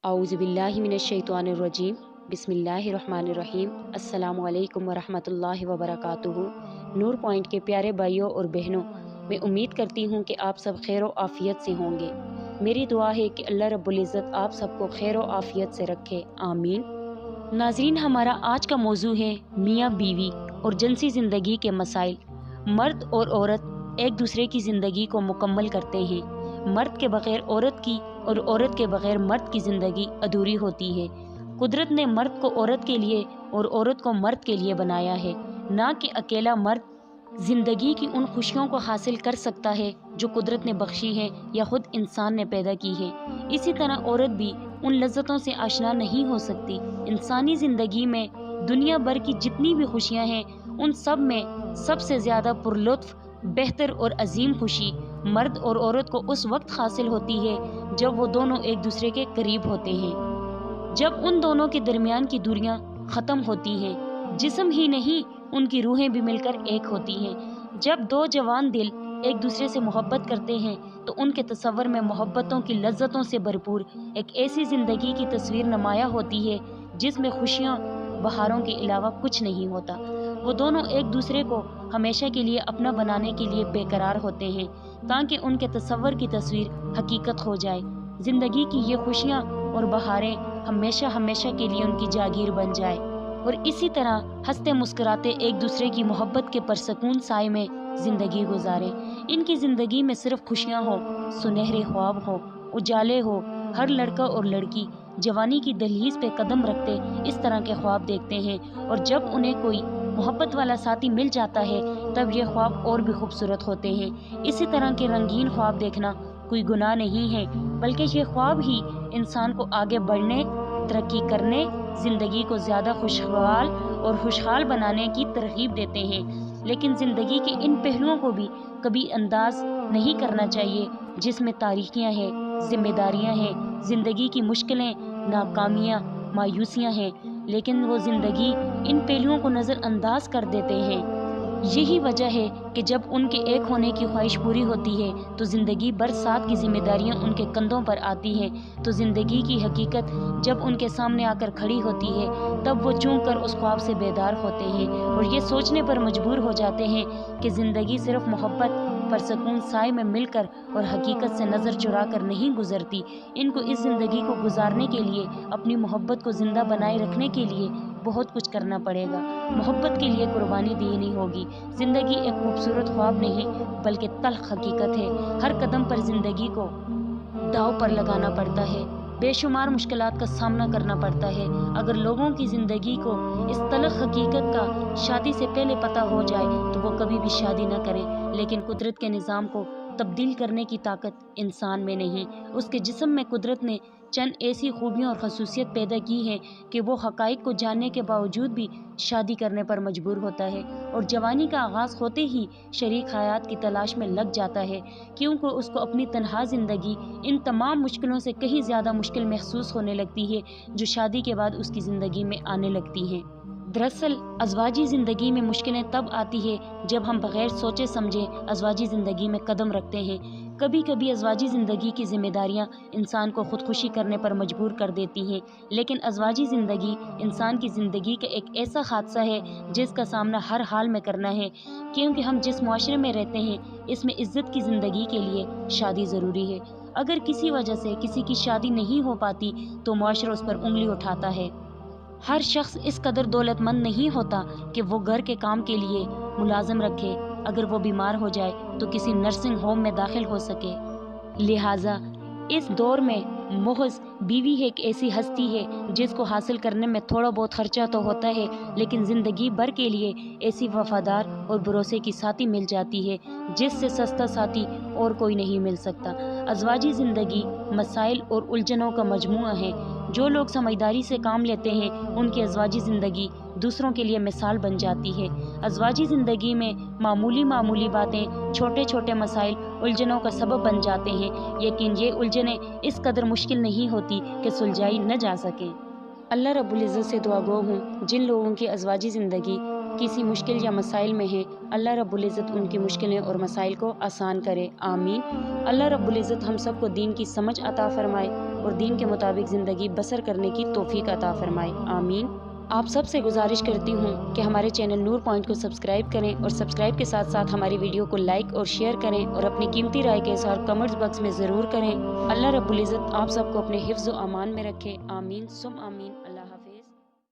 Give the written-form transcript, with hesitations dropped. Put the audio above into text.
औज़ुबिल्लाहि मिनश्शैतानिर्रजीम बिस्मिल्लाहिर्रहमानिर्रहीम अस्सलामु अलैकुम वरहमतुल्लाहि वबरकातुहू। नूर पॉइंट के प्यारे भाइयों और बहनों, मैं उम्मीद करती हूँ कि आप सब खैर व आफ़ियत से होंगे। मेरी दुआ है कि अल्लाह रब्बुल इज़्ज़त आप सबको खैर व आफ़ियत से रखे, आमीन। नाज़रीन, हमारा आज का मौजू है मियाँ बीवी और जिनसी ज़िंदगी के मसाइल। मर्द और औरत एक दूसरे की ज़िंदगी को मुकम्मल करते हैं। मर्द के बग़ैर औरत की और औरत के बग़ैर मर्द की ज़िंदगी अधूरी होती है। कुदरत ने मर्द को औरत के लिए और औरत को मर्द के लिए बनाया है, ना कि अकेला मर्द ज़िंदगी की उन खुशियों को हासिल कर सकता है जो कुदरत ने बख्शी है या खुद इंसान ने पैदा की है। इसी तरह औरत भी उन लज्जतों से आशना नहीं हो सकती। इंसानी ज़िंदगी में दुनिया भर की जितनी भी खुशियाँ हैं, उन सब में सबसे ज़्यादा पुरलुत्फ़, बेहतर और अजीम खुशी मर्द और औरत को उस वक्त हासिल होती है जब वो दोनों एक दूसरे के करीब होते हैं, जब उन दोनों के दरमियान की दूरियां ख़त्म होती हैं, जिस्म ही नहीं उनकी रूहें भी मिलकर एक होती हैं। जब दो जवान दिल एक दूसरे से मोहब्बत करते हैं तो उनके तसव्वुर में मोहब्बतों की लज्जतों से भरपूर एक ऐसी ज़िंदगी की तस्वीर नुमाया होती है जिसमें खुशियाँ बहारों के अलावा कुछ नहीं होता। वो दोनों एक दूसरे को हमेशा के लिए अपना बनाने के लिए बेकरार होते हैं ताकि उनके तसव्वुर की तस्वीर हकीकत हो जाए। ज़िंदगी की ये खुशियाँ और बहारें हमेशा हमेशा के लिए उनकी जागीर बन जाए और इसी तरह हंसते मुस्कुराते एक दूसरे की मोहब्बत के परसकून साए में ज़िंदगी गुजारें। इनकी ज़िंदगी में सिर्फ खुशियाँ हो, सुनहरे ख्वाब हो, उजाले हो। हर लड़का और लड़की जवानी की दहलीज पे कदम रखते इस तरह के ख्वाब देखते हैं और जब उन्हें कोई मोहब्बत वाला साथी मिल जाता है तब ये ख्वाब और भी खूबसूरत होते हैं। इसी तरह के रंगीन ख्वाब देखना कोई गुनाह नहीं है, बल्कि ये ख्वाब ही इंसान को आगे बढ़ने, तरक्की करने, ज़िंदगी को ज़्यादा खुशहाल और खुशहाल बनाने की तरगीब देते हैं। लेकिन ज़िंदगी के इन पहलुओं को भी कभी अंदाज नहीं करना चाहिए जिसमें तारीखियाँ हैं, जिम्मेदारियाँ हैं, ज़िंदगी की मुश्किलें, नाकामियाँ, मायूसियाँ हैं, लेकिन वो ज़िंदगी इन पहलुओं को नज़रअंदाज कर देते हैं। यही वजह है कि जब उनके एक होने की ख्वाहिश पूरी होती है तो ज़िंदगी भर साथ की जिम्मेदारियां उनके कंधों पर आती हैं। तो ज़िंदगी की हकीकत जब उनके सामने आकर खड़ी होती है तब वो चूक कर उस ख्वाब से बेदार होते हैं और ये सोचने पर मजबूर हो जाते हैं कि ज़िंदगी सिर्फ मोहब्बत परसकून साए में मिलकर और हकीकत से नज़र चुरा कर नहीं गुजरती। इनको इस ज़िंदगी को गुजारने के लिए, अपनी मोहब्बत को ज़िंदा बनाए रखने के लिए बहुत कुछ करना पड़ेगा। मोहब्बत के लिए कुर्बानी देनी होगी। ज़िंदगी एक खूबसूरत ख्वाब नहीं बल्कि तल्ख हकीकत है। हर कदम पर ज़िंदगी को दाव पर लगाना पड़ता है, बेशुमार मुश्किलात का सामना करना पड़ता है। अगर लोगों की ज़िंदगी को इस तल्ख हकीकत का शादी से पहले पता हो जाए तो वो कभी भी शादी न करें। लेकिन कुदरत के निज़ाम को तब्दील करने की ताकत इंसान में नहीं, उसके जिस्म में कुदरत ने चंद ऐसी खूबियाँ और खसूसियत पैदा की हैं कि वो हक़ाइक़ को जानने के बावजूद भी शादी करने पर मजबूर होता है और जवानी का आगाज़ होते ही शरीक हयात की तलाश में लग जाता है, क्योंकि उसको अपनी तन्हा ज़िंदगी इन तमाम मुश्किलों से कहीं ज़्यादा मुश्किल महसूस होने लगती है जो शादी के बाद उसकी ज़िंदगी में आने लगती हैं। दरअसल अज़वाजी ज़िंदगी में मुश्किलें तब आती है जब हम बग़ैर सोचे समझे अज़वाजी ज़िंदगी में कदम रखते हैं। कभी कभी अज़वाजी ज़िंदगी की जिम्मेदारियां इंसान को ख़ुदकुशी करने पर मजबूर कर देती हैं, लेकिन अज़वाजी ज़िंदगी इंसान की ज़िंदगी का एक ऐसा हादसा है जिसका सामना हर हाल में करना है, क्योंकि हम जिस मुआशरे में रहते हैं इसमें इज़्ज़त की ज़िंदगी के लिए शादी ज़रूरी है। अगर किसी वजह से किसी की शादी नहीं हो पाती तो मुआशरा उस पर उंगली उठाता है। हर शख्स इस कदर दौलतमंद नहीं होता कि वो घर के काम के लिए मुलाजिम रखे, अगर वो बीमार हो जाए तो किसी नर्सिंग होम में दाखिल हो सके। लिहाजा इस दौर में मुहज़ बीवी एक ऐसी हस्ती है जिसको हासिल करने में थोड़ा बहुत खर्चा तो होता है, लेकिन ज़िंदगी भर के लिए ऐसी वफादार और भरोसे की साथी मिल जाती है जिससे सस्ता साथी और कोई नहीं मिल सकता। अज़वाजी ज़िंदगी मसाइल और उलझनों का मजमूआ है। जो लोग समझदारी से काम लेते हैं उनकी अज़वाजी ज़िंदगी दूसरों के लिए मिसाल बन जाती है। अज़वाजी ज़िंदगी में मामूली बातें, छोटे छोटे मसाइल उलझनों का सबब बन जाते हैं, लेकिन ये उलझनें इस कदर मुश्किल नहीं होती कि सुलझाई न जा सकें। अल्लाह रब्बुल इज़्ज़त से दुआ गो हूँ जिन लोगों की अज़वाजी ज़िंदगी کسی مشکل یا مسائل میں ہیں، اللہ رب العزت ان کی مشکلیں اور مسائل کو آسان کرے، آمین۔ اللہ رب العزت ہم سب کو دین کی سمجھ عطا فرمائے اور دین کے مطابق زندگی بسر کرنے کی توفیق عطا فرمائے، آمین۔ آپ سب سے گزارش کرتی ہوں کہ ہمارے چینل نور پوائنٹ کو سبسکرائب کریں اور سبسکرائب کے ساتھ ساتھ ہماری ویڈیو کو لائک اور شیئر کریں اور اپنی قیمتی رائے کے اظہار کمنٹس باکس میں ضرور کریں۔ اللہ رب العزت آپ سب کو اپنے حفظ و امان میں رکھے، آمین ثم آمین۔